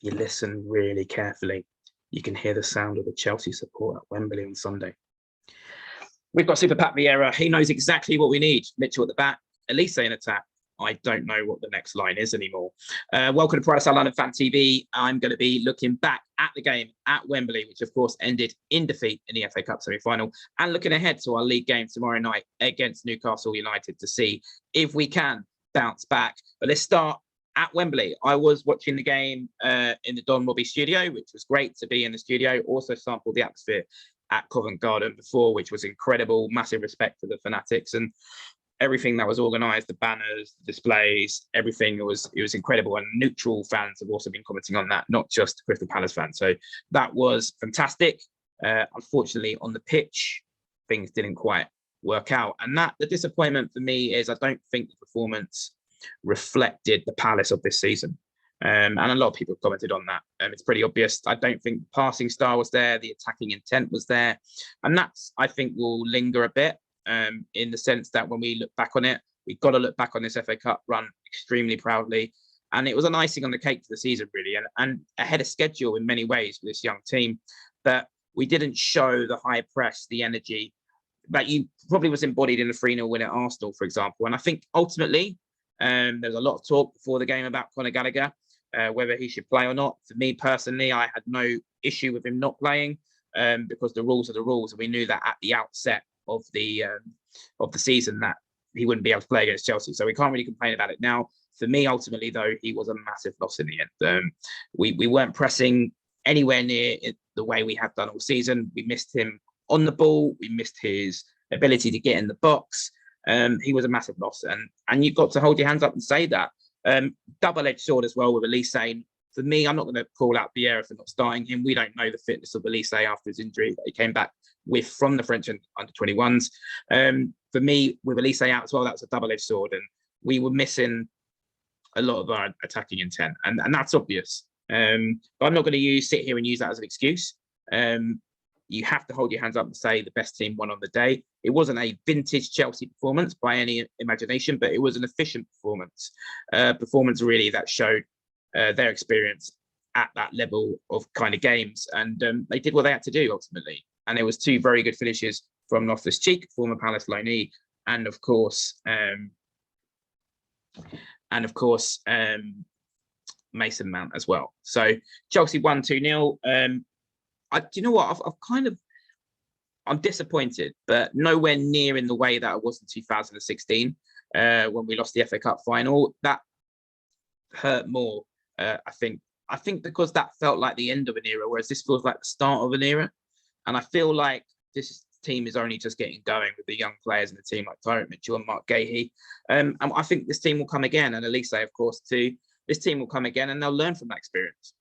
you listen really carefully, you can hear the sound of the Chelsea support at Wembley on Sunday. We've got Super Pat Vieira. He knows exactly what we need. Mitchell at the back, Elise in attack. I don't know what the next line is anymore. Welcome to Pride South London Fan TV. I'm going to be looking back at the game at Wembley, which of course ended in defeat in the FA Cup semi-final, and looking ahead to our league game tomorrow night against Newcastle United to see if we can bounce back. But let's start at Wembley. I was watching the game in the Don Robbie studio, which was great to be in the studio. Also sampled the atmosphere at Covent Garden before, which was incredible. Massive respect for the fanatics and everything that was organised, the banners, the displays, everything. It was incredible. And neutral fans have also been commenting on that, not just Crystal Palace fans. So that was fantastic. Unfortunately, on the pitch, things didn't quite work out. And that the disappointment for me is I don't think the performance reflected the Palace of this season. And a lot of people have commented on that. It's pretty obvious. I don't think the passing style was there. The attacking intent was there. And that's, I think, will linger a bit. In the sense that when we look back on it, we've got to look back on this FA Cup run extremely proudly. And it was an icing on the cake for the season, really, and ahead of schedule in many ways with this young team. But we didn't show the high press, the energy that you probably was embodied in the 3-0 win at Arsenal, for example. And I think ultimately, there was a lot of talk before the game about Conor Gallagher, whether he should play or not. For me personally, I had no issue with him not playing because the rules are the rules. And we knew that at the outset of the season that he wouldn't be able to play against Chelsea. So we can't really complain about it now. For me, ultimately, though, he was a massive loss in the end. We weren't pressing anywhere near it the way we have done all season. We missed him on the ball. We missed his ability to get in the box. He was a massive loss. And you've got to hold your hands up and say that. Double-edged sword as well with Elise. For me, I'm not going to call out Vieira for not starting him. We don't know the fitness of Elise after his injury that he came back with from the French under-21s. For me, with Elise out as well, that's a double-edged sword. And we were missing a lot of our attacking intent. And that's obvious. But I'm not going to sit here and use that as an excuse. You have to hold your hands up and say the best team won on the day. It wasn't a vintage Chelsea performance by any imagination, but it was an efficient performance. Performance really that showed their experience at that level of kind of games. And they did what they had to do ultimately. And there was two very good finishes from Loftus-Cheek, former Palace loanee, and of course, Mason Mount as well. So Chelsea won 2-0. Do you know what? I'm disappointed, but nowhere near in the way that I was in 2016 when we lost the FA Cup final. That hurt more. I think because that felt like the end of an era, whereas this feels like the start of an era. And I feel like this team is only just getting going with the young players in the team like Tyrone Mitchell and Mark Gahey. And I think this team will come again, and Elise, of course, too. This team will come again, and they'll learn from that experience.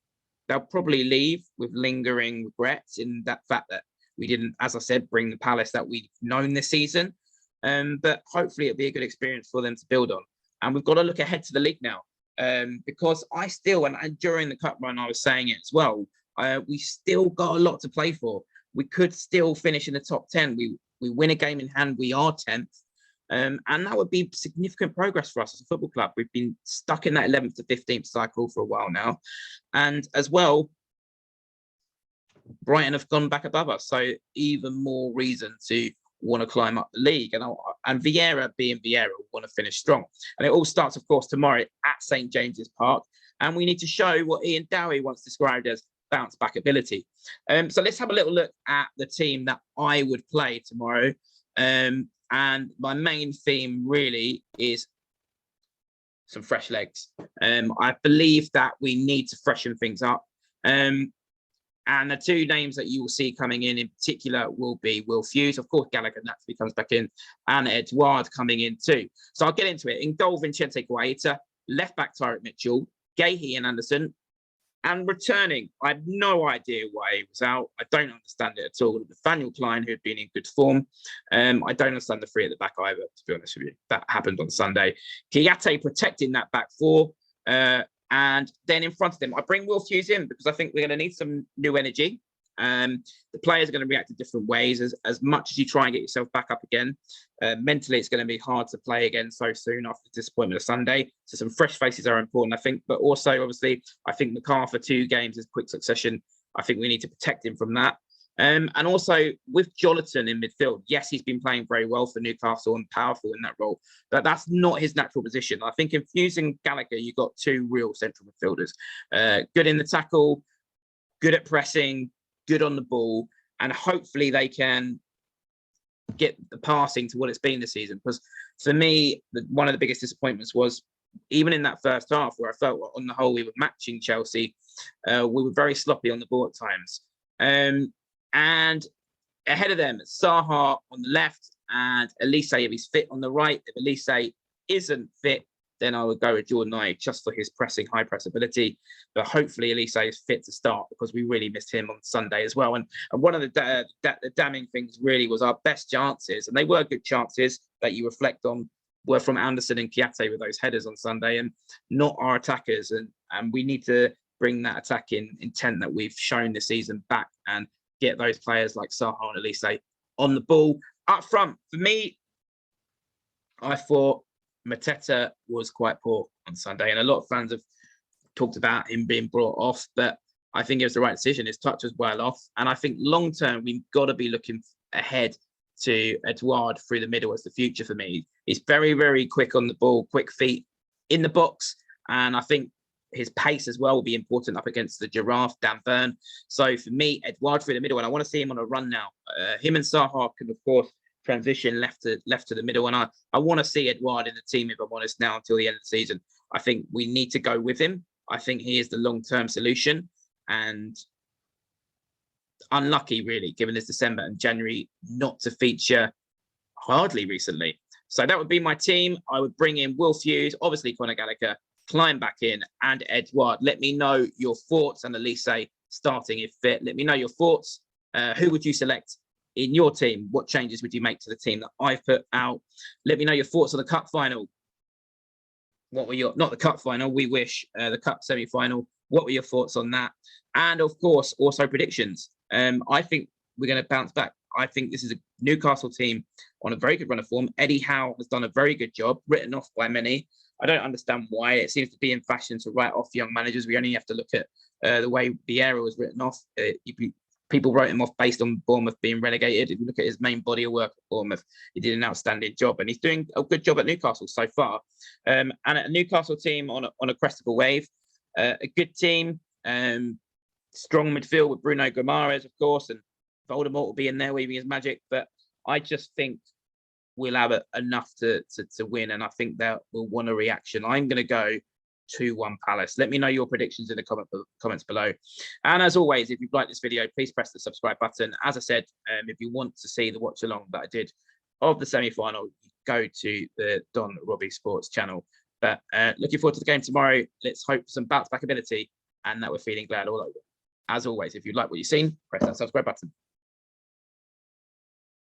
They'll probably leave with lingering regrets in that fact that we didn't, as I said, bring the Palace that we've known this season. But hopefully it'll be a good experience for them to build on. And we've got to look ahead to the league now. Because I still, and during the cup run, I was saying it as well, we still got a lot to play for. We could still finish in the top 10. We win a game in hand, we are 10th. And that would be significant progress for us as a football club. We've been stuck in that 11th to 15th cycle for a while now. And as well, Brighton have gone back above us. So even more reason to want to climb up the league. And Vieira, being Vieira, will want to finish strong. And it all starts, of course, tomorrow at St. James's Park. And we need to show what Ian Dowie once described as bounce back ability. So let's have a little look at the team that I would play tomorrow. And my main theme really is some fresh legs. I believe that we need to freshen things up. And the two names that you will see coming in particular will be Will Hughes. Of course, Gallagher naturally comes back in, and Edouard coming in too. So I'll get into it. In goal, Vincente Guaita. Left back, Tyrone Mitchell. Gahey and Anderson. And returning, I have no idea why he was out. I don't understand it at all. Nathaniel Klein, who had been in good form. I don't understand the three at the back either, to be honest with you. That happened on Sunday. Kiyate protecting that back four. And then in front of them, I bring Will Hughes in because I think we're going to need some new energy. The players are going to react in different ways. As much as you try and get yourself back up again, mentally it's going to be hard to play again so soon after the disappointment of Sunday. So some fresh faces are important, I think. But also, obviously, I think McArthur 2 games is quick succession. I think we need to protect him from that. And also with Jonathan in midfield, yes, he's been playing very well for Newcastle and powerful in that role, but that's not his natural position. I think infusing Gallagher, you've got 2 real central midfielders, good in the tackle, good at pressing, good on the ball, and hopefully they can get the passing to what it's been this season. Because for me, one of the biggest disappointments was even in that first half where I felt on the whole we were matching Chelsea, we were very sloppy on the ball at times. And ahead of them, Zaha on the left and Elise if he's fit on the right. If Elise isn't fit, then I would go with Jordan Ayew just for his pressing, high press ability. But hopefully Elise is fit to start because we really missed him on Sunday as well. And one of the damning things really was our best chances, and they were good chances that you reflect on, were from Anderson and Kiate with those headers on Sunday, and not our attackers. And we need to bring that attacking intent that we've shown this season back and get those players like Zaha and Elise on the ball. Up front, for me, I thought Mateta was quite poor on Sunday, and a lot of fans have talked about him being brought off, but I think it was the right decision. His touch was well off, and I think long term we've got to be looking ahead to Edouard through the middle as the future for me. He's very, very quick on the ball, quick feet in the box, and I think his pace as well will be important up against the giraffe, Dan Burn. So for me, Edouard through the middle, and I want to see him on a run now. Him and Zaha can, of course, transition left to the middle, and I want to see Edouard in the team, if I'm honest, now until the end of the season. I think we need to go with him. I think he is the long-term solution, and unlucky, really, given this December and January not to feature hardly recently. So that would be my team. I would bring in Will Hughes, obviously Conor Gallagher, climb back in, and Edouard. Let me know your thoughts, and Elise starting if fit. Let me know your thoughts. Who would you select in your team? What changes would you make to the team that I've put out? Let me know your thoughts on the cup final. What were your, not the cup final, we wish, the cup semi-final. What were your thoughts on that? And of course, also predictions. I think we're going to bounce back. I think this is a Newcastle team on a very good run of form. Eddie Howe has done a very good job, written off by many. I don't understand why. It seems to be in fashion to write off young managers. We only have to look at the way Vieira was written off. People wrote him off based on Bournemouth being relegated. If you look at his main body of work at Bournemouth, he did an outstanding job, and he's doing a good job at Newcastle so far. And a Newcastle team on a crest of a wave, a good team, strong midfield with Bruno Guimaraes, of course, and Voldemort will be in there weaving his magic. But I just think we'll have enough to win, and I think that we'll want a reaction. I'm going to go 2-1 Palace. Let me know your predictions in the comments below. And as always, if you've liked this video, please press the subscribe button. As I said, if you want to see the watch along that I did of the semi-final, go to the Don Robbie Sports channel. But looking forward to the game tomorrow. Let's hope for some bounce back ability and that we're feeling glad all over. As always, if you like what you've seen, press that subscribe button.